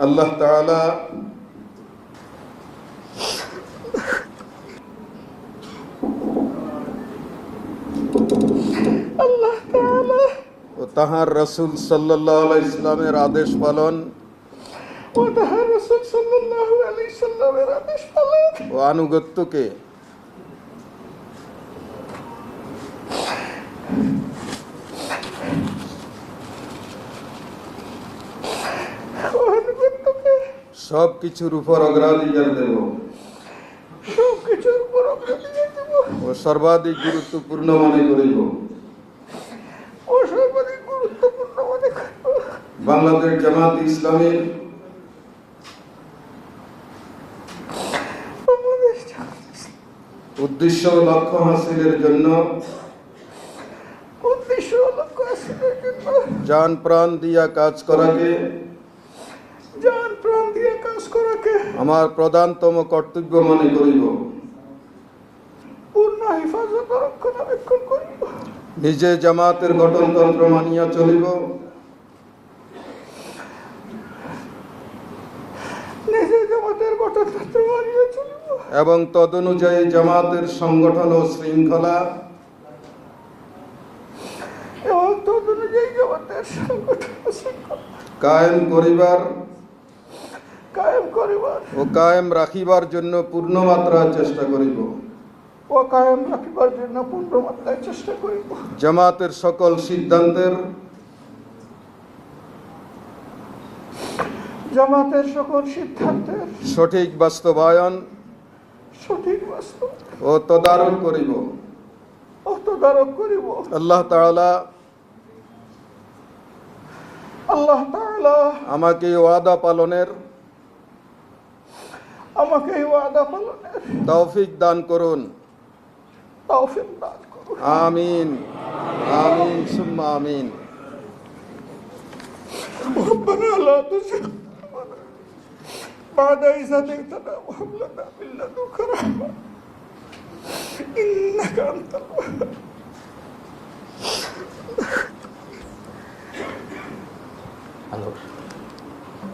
আল্লাহ তাআলা ও তাহার রাসূল সাল্লাল্লাহু আলাইহি সাল্লামের আদেশ পালন ও আনুগত্যকে সব কিছুর উপর অগ্রাধিকার দেব ও সর্বাধিক গুরুত্বপূর্ণ মনে করিব বাংলাদেশ জামাত ইসলামীর উদ্দেশ্য ও লক্ষ্য হাসিলের জন্য জান প্রাণ দিয়া কাজ করাকে আমার প্রধানতম কর্তব্য মনে করিব। পূর্ণ হেফাজত রক্ষণাবেক্ষণ করিব। নিজে জামাতের গঠনতন্ত্র মানিয়া চলিব। নিজে জামাতের গঠনতন্ত্র মানিয়া চলিব এবং তদনুযায়ী জামাতের সংগঠন ও শৃঙ্খলা কায়েম করিবার ও কায়েম রাখিবার জন্য পূর্ণ মাত্রায় চেষ্টা করিব। জামাতের সকল সিদ্ধান্তের সঠিক বাস্তবায়ন ও তদারক করিব। আল্লাহ তাআলা আমাকে ওয়াদা পালনের তৌফিক দান করুন। আমিন আমিন সুম্মা আমিন। ربنا لا تزغ بعد إذ هديتنا وهب لنا من لدنك رحمة إنك أنت الوهاب.